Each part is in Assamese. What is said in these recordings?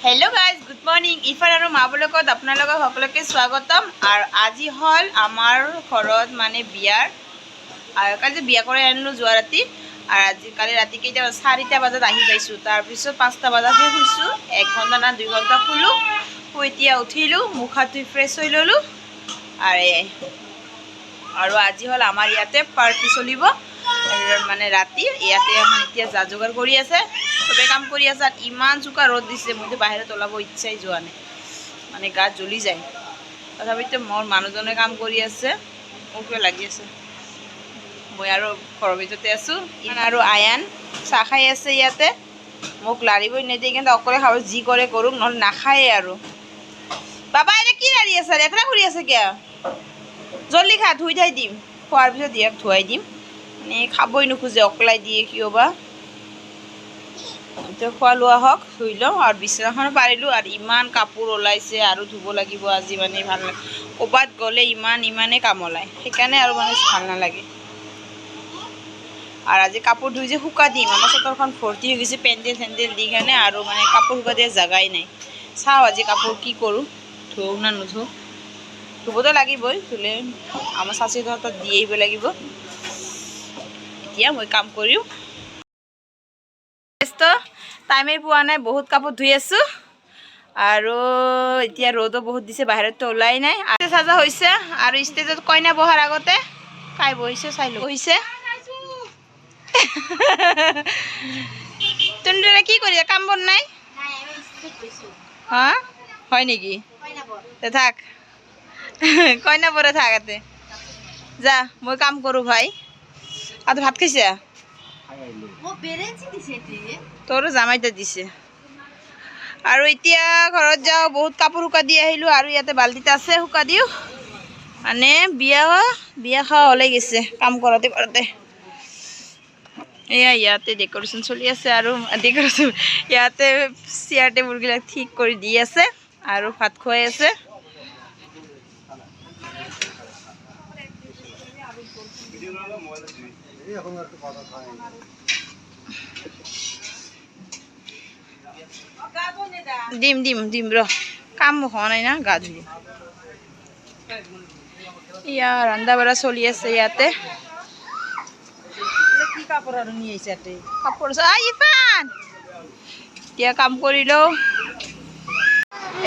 hello guys good morning irffan&maa ब्लगत आपनालोक सकलोके स्वागतम और আজি हल आमार घरत माने बियार और काली बिया करे आनिलो जोৱা राति और आज काली राति केइटा 4टा बजात आहि पाइछु तार पिছত 5टा बजात हुइछु 1 घंटा ना 2 घंटा खुलु हुइतिया उठिलु मुख हात धुइ फ्रेश হৈ ললো और আজি हल आमार याते पार्टी चलिबो माने राति याते এখন এতিয়া যা যোগাৰ কৰি আছে সবে কাম কৰি আছে আৰ ইমান চুকা ৰোদ দিছে মধ্যে বাইৰে তোলাব ইচ্ছাই যোৱা নাই মানে গা জ্বলি যায় তথাপিতো মোৰ মানুহজনে কাম কৰি আছে ওকে লাগি আছে মই আৰু ঘৰৰ ভিতৰতে আছো আৰু আয়ান চাহ খাই আছে ইয়াতে মোক লাৰিবই নেদি কিন্তু অকলে খাব যি কৰে কৰুক নহলে নাখায় আৰু বাবা এটা কি লাৰি আছে একলা কৰি আছে কিয়া জলদি খা ধুই থাই দিম খোৱাৰ পিছত দিয়াক ধুৱাই দিম মানে খাবই নুখোজে অকলাই দিয়ে কিয় বা তো খোৱা লোৱা হক ধুই লওঁ আৰু বিছনাখন পাৰিলোঁ আৰু ইমান কাপোৰ ওলাইছে আৰু ধুব লাগিব আজি মানে ভাল ক'বাত গ'লে ইমানে কাম ওলায় সেইকাৰণে আৰু মানে ভাল নালাগে আৰু আজি কাপোৰ ধুই যে শুকা দিম আমাৰ চোতালখন ভৰ্তি হৈ গৈছে পেণ্ডেল চেণ্ডেল দি কাৰণে আৰু মানে কাপোৰ শুকা দিয়া জাগাই নাই চাওঁ আজি কাপোৰ কি কৰোঁ ধুওঁ না নুধুওঁ ধুবতো লাগিবই ধুলে আমাৰ চাচিহঁতৰ তাত দি আহিব লাগিব এতিয়া মই কাম কৰিম টাইমে পোৱা নাই বহুত কাপোৰ ধুই আছো আৰু এতিয়া ৰ'দো বহুত দিছে বাহিৰতো ওলাই নাই আৰু সাজা হৈছে আৰু ষ্টেজত কইনা বহাৰ আগতে কাই বহিছে চাইলো বহিছে তুন্দৰে কি কৰি কাম বন নাই হা হয় নেকি তে থাক কইনা বৰে থাকাতে যা মই কাম কৰো ভাই আৰু ভাত খাইছা তোरो জামাইটা দিছে আৰু এতিয়া ঘৰত যাও বহুত কাপোৰ শুকা দি আহিলো আৰু ইয়াতে বালতিটা আছে শুকা দিও মানে বিয়া খাওয়া হলে গেছে কাম করতে এয়া ইয়াতে ডেকোরেশন চলি আছে আৰু ডেকোৰেশন ইয়াতে চেয়াৰ টেবুল গিলা ঠিক কৰি দি আছে আৰু ভাত খুৱাই আছে ডিম ৰ কাম হোৱা নাই না গা ধুই ইয়া ৰন্ধা বঢ়া চলি আছে ইয়াতে কি কাপোৰ আৰু নি আহিছে ইয়াতে কাপোৰ ইফান এতিয়া কাম কৰিলো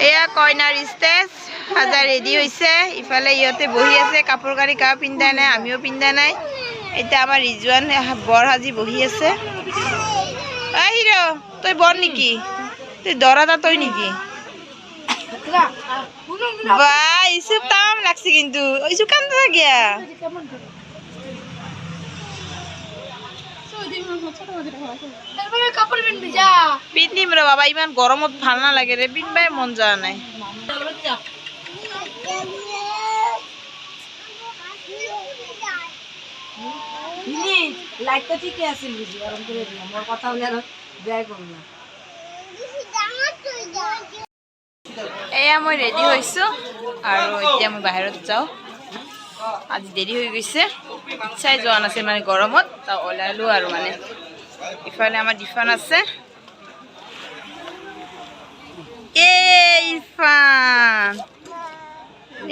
এয়া কইনাৰ ষ্টেজ সাজা ৰেডি হৈছে ইফালে ইহঁতে বহি আছে কাপোৰ কানি কা পিন্ধা নাই আমিও পিন্ধা নাই এটা আমাৰ ৰিজুৱান বৰ সাজি বহি আছে আহিৰ তই বৰ নেকি তুই দৰাটা তই নেকি বা ইসব তাম লাগছে কিন্তু ইসু কান্দা গিয়া পিন্ধিম রে বাবা ইমান গরমত ভাল না লাগে রে পিনবাই মন যা নাই লাইটটা ঠিকই আছে বুঝি গরম করে দিলাম মোর কথা হলে আর ব্যয় করব না এয়া মই ৰেডি হৈছো আৰু এতিয়া মই বাহিৰত যাও আজি দেৰি হৈ গৈছে ইচ্ছাই যোৱা নাছিল মানে গৰমত তা ওলালো আৰু মানে ইফালে আমাৰ ডিফান আছে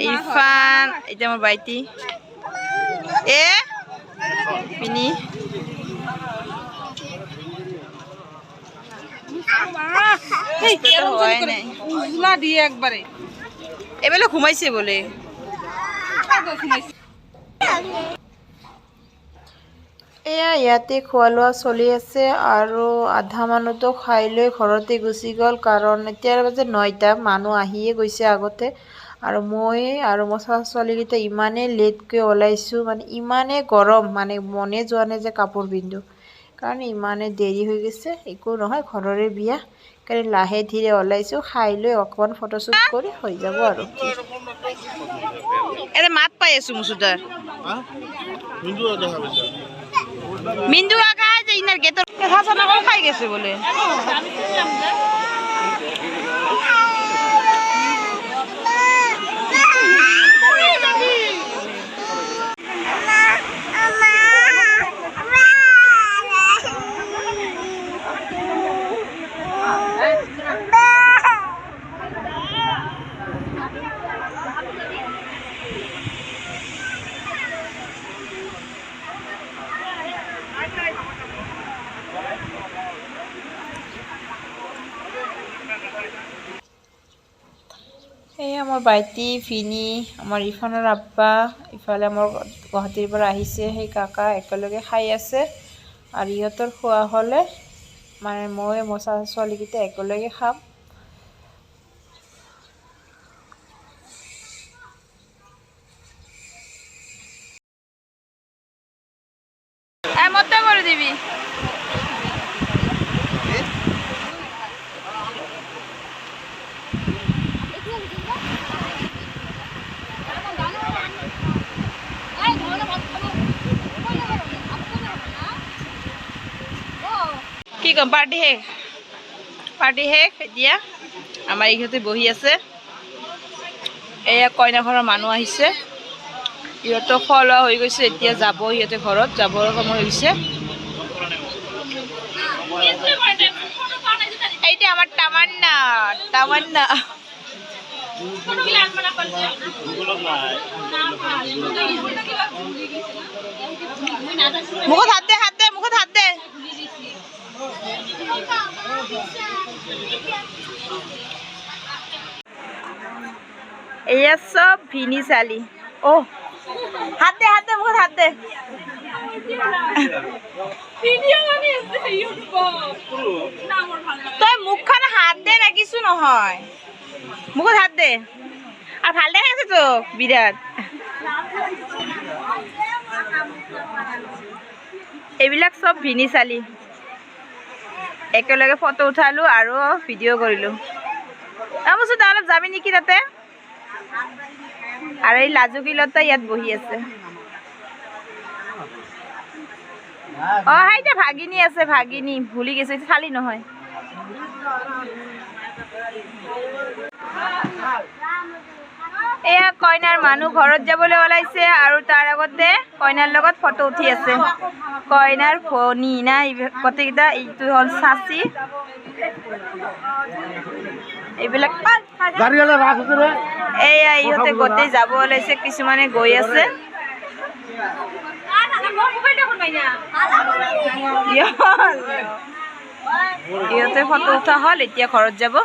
ইৰফান এটা আমাৰ বাইটি পিনি এবেলে ঘুমাইছে বলে এয়া ইয়াতে খোৱা লোৱা চলি আছে আৰু আধা মানুহতো খাই লৈ ঘৰতে গুচি গ'ল কাৰণ এতিয়াৰ বাজে 9টা মানুহ আহিয়ে গৈছে আগতে আৰু মই আৰু মছা ছোৱালীকেইটা ইমানে লেটকৈ ওলাইছো মানে ইমানে গৰম মানে মনে যোৱা নাই যে কাপোৰ পিন্ধো কাৰণ ইমানে দেৰি হৈ গৈছে একো নহয় ঘৰৰে বিয়া কাৰণ লাহে ধীৰে ওলাইছো খাই লৈ অকমান ফটোশুট কৰি হৈ যাব আৰু এৰে মাত পাই আছো মুসুদাৰ মিন্দু আগা যে ইনাৰ গেটৰ কথা জানা খাই গেছে বলে মোৰ ভাইটি ভিনি আমাৰ ইৰফানৰ আব্বা ইফালে আমাৰ গুৱাহাটীৰ পৰা আহিছে সেই কাকা একেলগে খাই আছে আৰু ইহঁতৰ খোৱা হ'লে মানে মই মোৰ ছোৱালীকেইটা একেলগে খাম মতে কৰে দিবি কি কম পাৰ্টি শেষ এতিয়া আমাৰ ইহঁতে বহি আছে এয়া কইনা ঘৰৰ মানুহ আহিছে ইহঁতৰ খোৱা লোৱা হৈ গৈছে এতিয়া যাব ইহঁতে ঘৰত যাবৰ সময় হৈছে এইটা আমার তামান্না মুখত হাত দে মুখত হাত দে এয়া সব ভিনি চালি ও হাত দে মুখত হাত দে তই মুখখন হাত দে না কিছু নহয় মুখত হাত দে আর ভাল দেখাইছে তো বিরাট এইবিলাক সব ভিনি চালি একেলগে ফটো উঠালো আৰু ভিডিঅ' কৰিলো আমি অলপ যাবি নেকি তাতে আৰু এই লাজুকিলতা ইয়াত বহি আছে হাইটা ভাগিনী আছে ভাগিনী ভুলি গেছে খালি নহয় এয়া কইনাৰ মানুহ ঘৰত যাবলৈ ওলাইছে আৰু তাৰ আগতে কইনাৰ লগত ফটো উঠি আছে কইনাৰ ভনী না গোটেইকেইটা এইটো হ'ল চাচি এইবিলাক এয়া ইহঁতে গোটেই যাব ওলাইছে কিছুমানে গৈ আছে ইহঁতে ফটো উঠা হ'ল এতিয়া ঘৰত যাব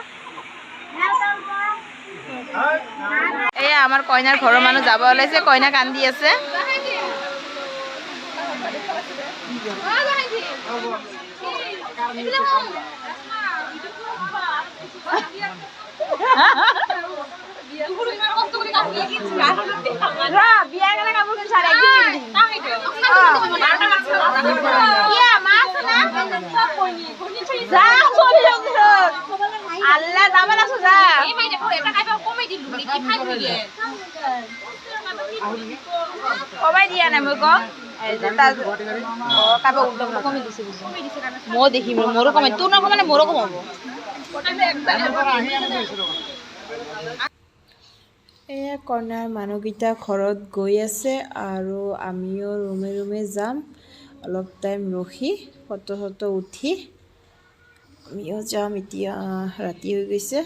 এয়া আমাৰ কইনাৰ ঘৰৰ মানুহ যাব ওলাইছে কইনা কান্দি আছে আল্লাহ যাবা আছো যা কমাই দিয়া নাই মই মই দেখিম মোৰো কমাই তোৰ নকম মানে মোৰো কমাব এয়া কইনাৰ মানুহকেইটা ঘৰত গৈ আছে আৰু আমিও ৰুমে ৰুমে যাম অলপ টাইম ৰখি ফটো উঠি আমিও যাম এতিয়া ৰাতি হৈ গৈছে